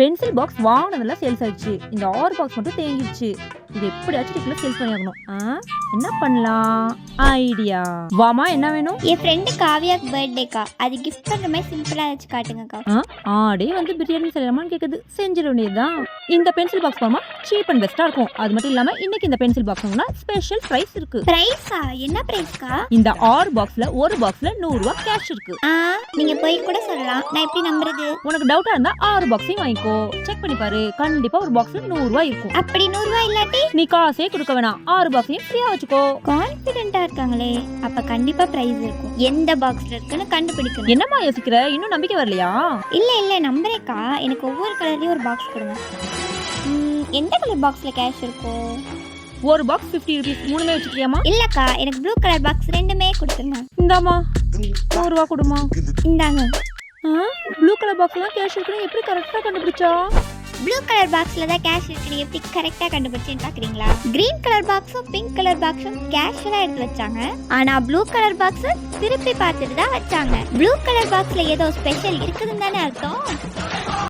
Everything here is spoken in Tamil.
பென்சில் பாக்ஸ் வாங்கினதெல்லாம் சேல்ஸ் ஆயிடுச்சு. இந்த 6 பாக்ஸ் மட்டும் தேங்கிடுச்சு. இது எப்படியாச்சும் இதுக்குள்ள சேல்ஸ் பண்ணியாகணும். என்ன பண்ணலாம்? ஐடியா. வாமா, என்ன வேணும்? என் ஃப்ரெண்டு காவியாக்கு பர்த்டேக்கா, அது கிஃப்ட் பண்ற மாதிரி சிம்பிளா ஏதாச்சும் காட்டுங்கக்கா. ஆடே வந்து பிரியாணி செய்யலாமான்னு கேக்குது. செஞ்சிட வேண்டியதுதான். இந்த பென்சில் பாக்ஸ் போமா சீப் அண்ட் பெஸ்டா இருக்கும். அது மட்டும் இல்லாம இன்னைக்கு இந்த பென்சில் பாக்ஸ் வாங்கினா ஸ்பெஷல் பிரைஸ் இருக்கு. பிரைஸா? என்ன பிரைஸ்க்கா? இந்த 6 பாக்ஸ்ல ஒரு பாக்ஸ்ல 100 ரூபாய் கேஷ் இருக்கு. நீங்க போய் கூட சொல்லலாம், நான் எப்படி நம்புறது? உனக்கு டவுட்டா இருந்தா 6 பாக்ஸையும் வாங்கிக்கோ. செக் பண்ணி பாரு, கண்டிப்பா ஒரு பாக்ஸ்ல 100 ரூபாய் இருக்கும். அப்படி 100 ரூபாய் இல்லாட்டி நீ காசே கொடுக்க வேணாம், 6 பாக்ஸையும் ஃப்ரீயா வச்சுக்கோ. கான்ஃபிடென்ட்டா இருக்காங்களே, அப்ப கண்டிப்பா பிரைஸ் இருக்கும். எந்த பாக்ஸ்ல இருக்குன்னு கண்டுபிடிக்கணும். என்னம்மா யோசிக்கிற? இன்னும் நம்பிக்கை வரலையா? இல்ல நம்புறேக்கா. எனக்கு ஒவ்வொரு கலர்லயும் ஒரு பாக்ஸ் கொடுங்க. எந்த கலர் பாக்ஸ்ல கேஷ் இருக்கும்? ஒரு பாக்ஸ் 50 ரூபீஸ். மூணுமே வச்சுக்கிறியாமா? இல்லக்கா, எனக்கு ப்ளூ கலர் பாக்ஸ் ரெண்டுமே கொடுத்துருங்க. இந்தாமா 100 ரூபா கொடுமா. இந்தாங்க. ப்ளூ கலர் பாக்ஸ்லாம் கேஷ் இருக்குன்னு எப்படி கரெக்டா கண்டுபிடிச்சா? ப்ளூ கலர் பாக்ஸ்ல தான் கேஷ் இருக்குன்னு எப்படி கரெக்டா கண்டுபிடிச்சேன்னு பாக்குறீங்களா? கிரீன் கலர் பாக்ஸும் பிங்க் கலர் பாக்ஸும் கேஷுவலா எடுத்து வச்சாங்க. ஆனா ப்ளூ கலர் பாக்ஸ் திருப்பி பார்த்துட்டு தான் வச்சாங்க. ப்ளூ கலர் பாக்ஸ்ல ஏதோ ஸ்பெஷல் இருக்குதுன்னு தானே அர்த்தம்.